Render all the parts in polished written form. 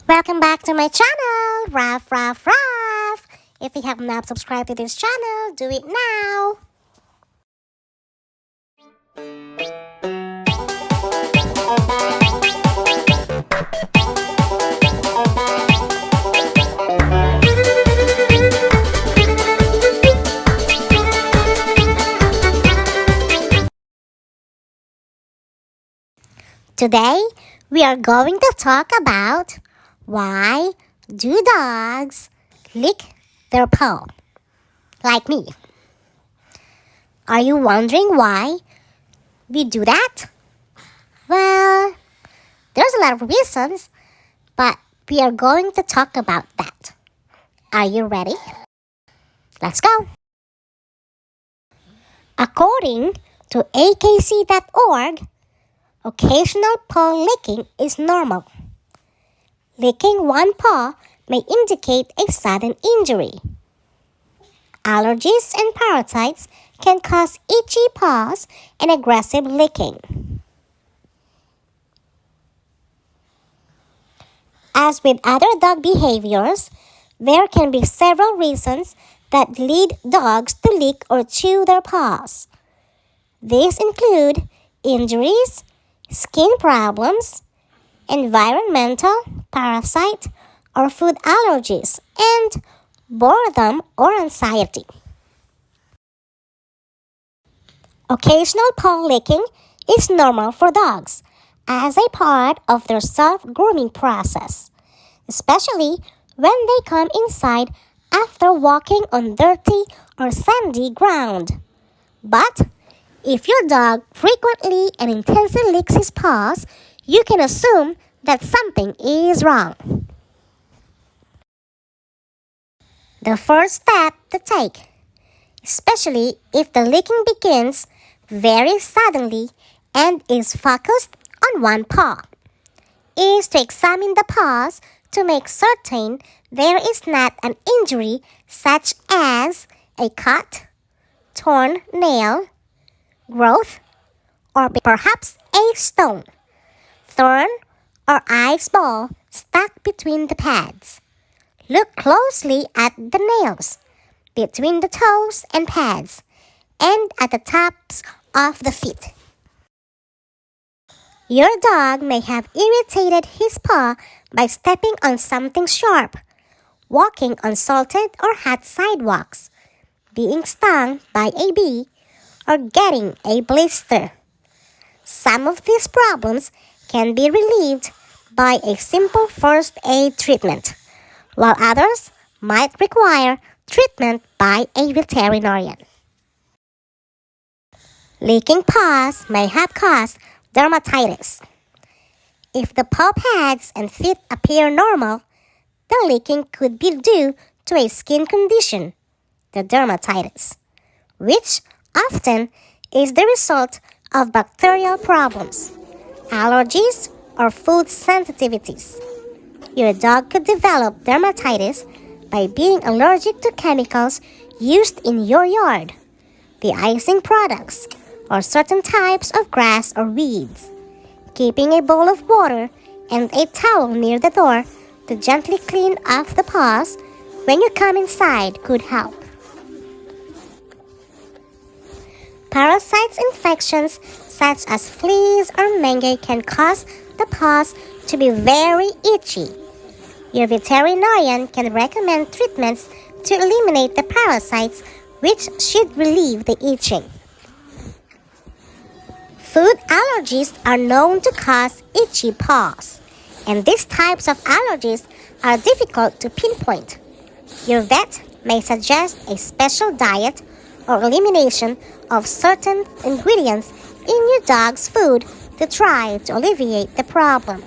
Welcome back to my channel, Ruff Ruff Ruff. If you have not subscribed to this channel, do it now. Today, we are going to talk about why do dogs lick their paw, like me. Are you wondering why we do that? Well, there's a lot of reasons, but we are going to talk about that. Are you ready? Let's go! According to akc.org, occasional paw licking is normal. Licking one paw may indicate a sudden injury. Allergies and parasites can cause itchy paws and aggressive licking. As with other dog behaviors, there can be several reasons that lead dogs to lick or chew their paws. These include injuries, skin problems, environmental, parasite, or food allergies, and boredom or anxiety. Occasional paw licking is normal for dogs as a part of their self-grooming process, especially when they come inside after walking on dirty or sandy ground. But if your dog frequently and intensely licks his paws, you can assume that something is wrong. The first step to take, especially if the licking begins very suddenly and is focused on one paw, is to examine the paws to make certain there is not an injury such as a cut, torn nail, growth, or perhaps a stone, thorn, or ice ball stuck between the pads. Look closely at the nails, between the toes and pads, and at the tops of the feet. Your dog may have irritated his paw by stepping on something sharp, walking on salted or hot sidewalks, being stung by a bee, or getting a blister. Some of these problems can be relieved by a simple first aid treatment, while others might require treatment by a veterinarian. Licking paws may have caused dermatitis. If the paw pads and feet appear normal, the licking could be due to a skin condition, the dermatitis, which often is the result of bacterial problems, allergies, or food sensitivities. Your dog could develop dermatitis by being allergic to chemicals used in your yard, de-icing products, or certain types of grass or weeds. Keeping a bowl of water and a towel near the door to gently clean off the paws when you come inside could help. Parasites infections such as fleas or dengue can cause the paws to be very itchy. Your veterinarian can recommend treatments to eliminate the parasites, which should relieve the itching. Food allergies are known to cause itchy paws, and these types of allergies are difficult to pinpoint. Your vet may suggest a special diet or elimination of certain ingredients in your dog's food to try to alleviate the problem.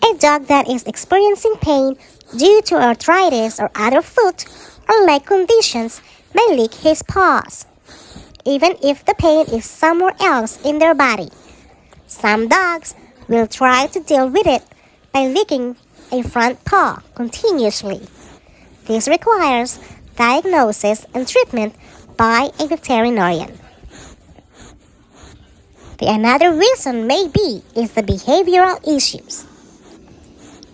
A dog that is experiencing pain due to arthritis or other foot or leg conditions may lick his paws, even if the pain is somewhere else in their body. Some dogs will try to deal with it by licking a front paw continuously. This requires diagnosis and treatment by a veterinarian. The another reason may be is the behavioral issues.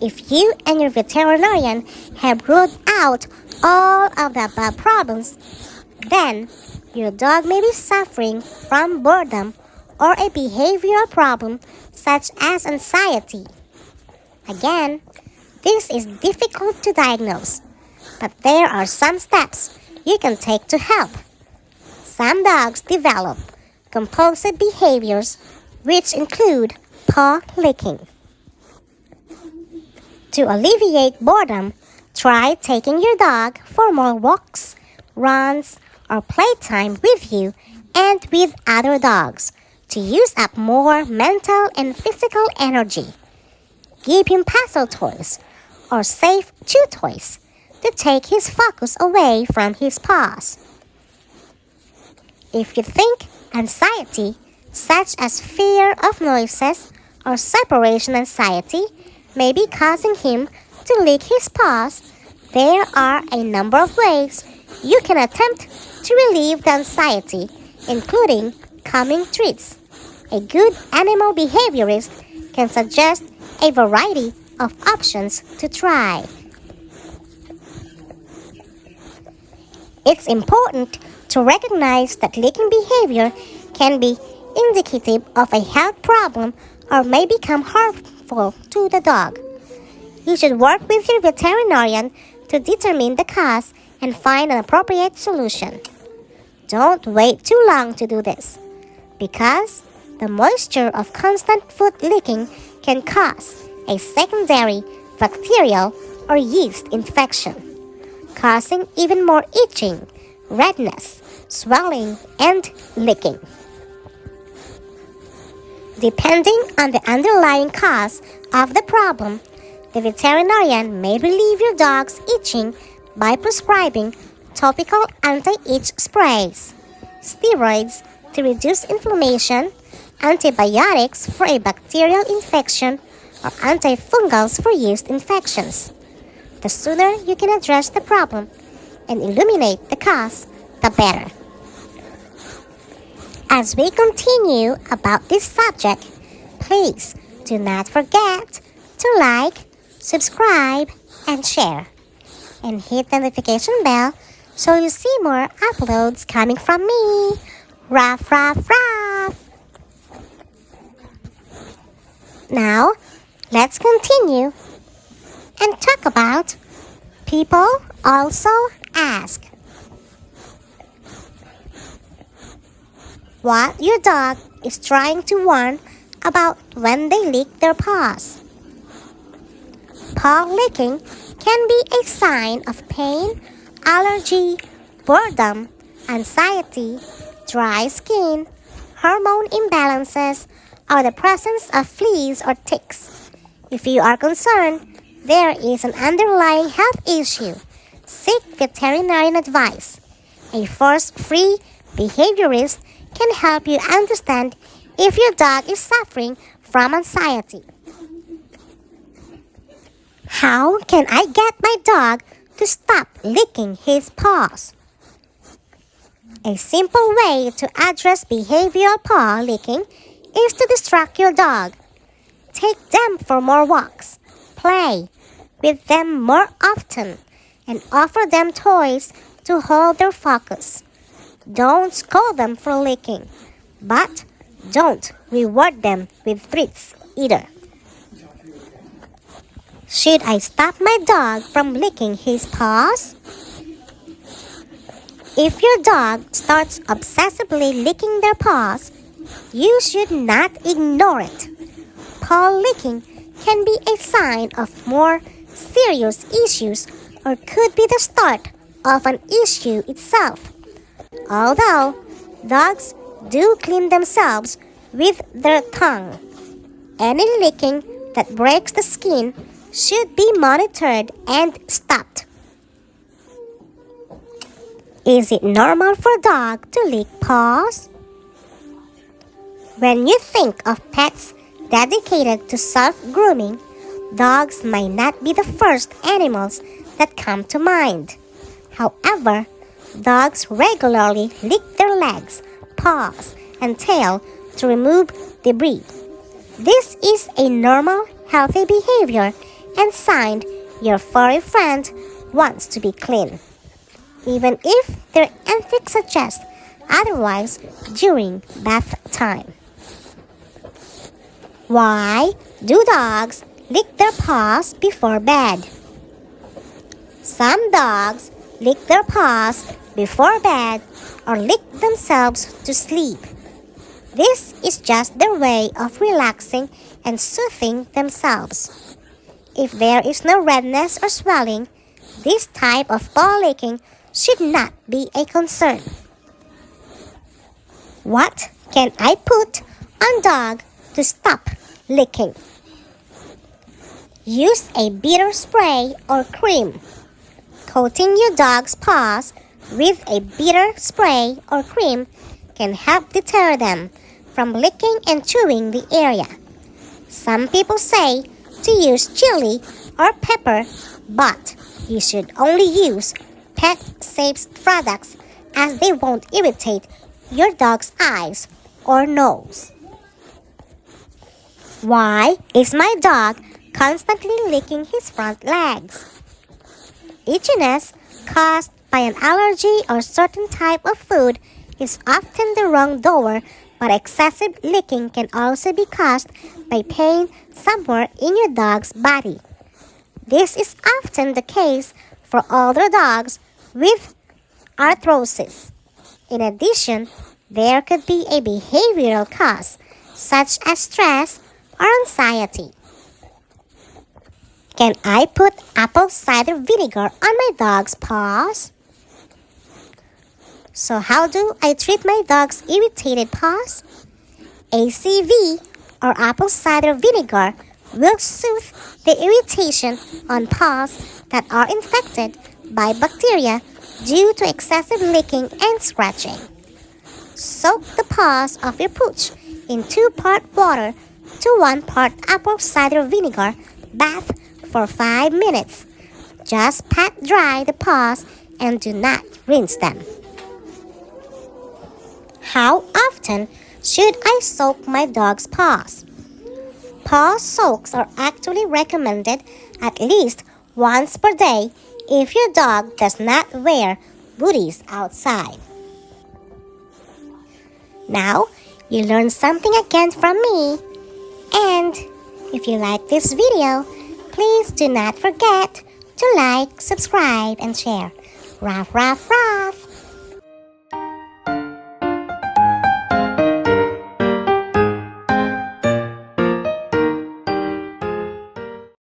If you and your veterinarian have ruled out all of the above problems, then your dog may be suffering from boredom or a behavioral problem such as anxiety. Again, this is difficult to diagnose, but there are some steps you can take to help. Some dogs develop compulsive behaviors which include paw licking. To alleviate boredom, try taking your dog for more walks, runs, or playtime with you and with other dogs to use up more mental and physical energy. Give him puzzle toys or safe chew toys to take his focus away from his paws. If you think anxiety, such as fear of noises or separation anxiety, may be causing him to lick his paws, there are a number of ways you can attempt to relieve the anxiety, including calming treats. A good animal behaviorist can suggest a variety of options to try. It's important to recognize that licking behavior can be indicative of a health problem or may become harmful to the dog. You should work with your veterinarian to determine the cause and find an appropriate solution. Don't wait too long to do this, because the moisture of constant foot licking can cause a secondary bacterial or yeast infection, causing even more itching, redness, swelling, and licking. Depending on the underlying cause of the problem, the veterinarian may relieve your dog's itching by prescribing topical anti-itch sprays, steroids to reduce inflammation, antibiotics for a bacterial infection, or antifungals for yeast infections. The sooner you can address the problem and eliminate the cause, the better. As we continue about this subject, please do not forget to like, subscribe, and share. And hit the notification bell so you see more uploads coming from me. Ruff, ruff, ruff! Now, let's continue and talk about people also ask. What your dog is trying to warn about when they lick their paws. Paw licking can be a sign of pain, allergy, boredom, anxiety, dry skin, hormone imbalances, or the presence of fleas or ticks. If you are concerned there is an underlying health issue, seek veterinarian advice. A force-free behaviorist can help you understand if your dog is suffering from anxiety. How can I get my dog to stop licking his paws? A simple way to address behavioral paw licking is to distract your dog. Take them for more walks, play with them more often, and offer them toys to hold their focus. Don't scold them for licking, but don't reward them with treats either. Should I stop my dog from licking his paws? If your dog starts obsessively licking their paws, you should not ignore it. Paw licking can be a sign of more serious issues or could be the start of an issue itself. Although dogs do clean themselves with their tongue, any licking that breaks the skin should be monitored and stopped. Is it normal for a dog to lick paws? When you think of pets dedicated to self-grooming, dogs might not be the first animals that come to mind. However, dogs regularly lick their legs, paws, and tail to remove debris. This is a normal, healthy behavior and sign your furry friend wants to be clean, even if their ethics suggest otherwise during bath time. Why do dogs lick their paws before bed? Some dogs lick their paws before bed or lick themselves to sleep. This is just their way of relaxing and soothing themselves. If there is no redness or swelling, this type of paw licking should not be a concern. What can I put on dog to stop licking? Use a bitter spray or cream. Coating your dog's paws with a bitter spray or cream can help deter them from licking and chewing the area. Some people say to use chili or pepper, but you should only use pet-safe products as they won't irritate your dog's eyes or nose. Why is my dog constantly licking his front legs? Itchiness caused by an allergy or certain type of food is often the wrong door, but excessive licking can also be caused by pain somewhere in your dog's body. This is often the case for older dogs with arthrosis. In addition, there could be a behavioral cause, such as stress or anxiety. Can I put apple cider vinegar on my dog's paws? So how do I treat my dog's irritated paws? ACV or apple cider vinegar will soothe the irritation on paws that are infected by bacteria due to excessive licking and scratching. Soak the paws of your pooch in 2-part water to 1-part apple cider vinegar bath for 5 minutes. Just pat dry the paws and do not rinse them. How often should I soak my dog's paws? Paw soaks are actually recommended at least once per day if your dog does not wear booties outside. Now, you learned something again from me. And if you like this video, please do not forget to like, subscribe, and share. Ruff, ruff, ruff!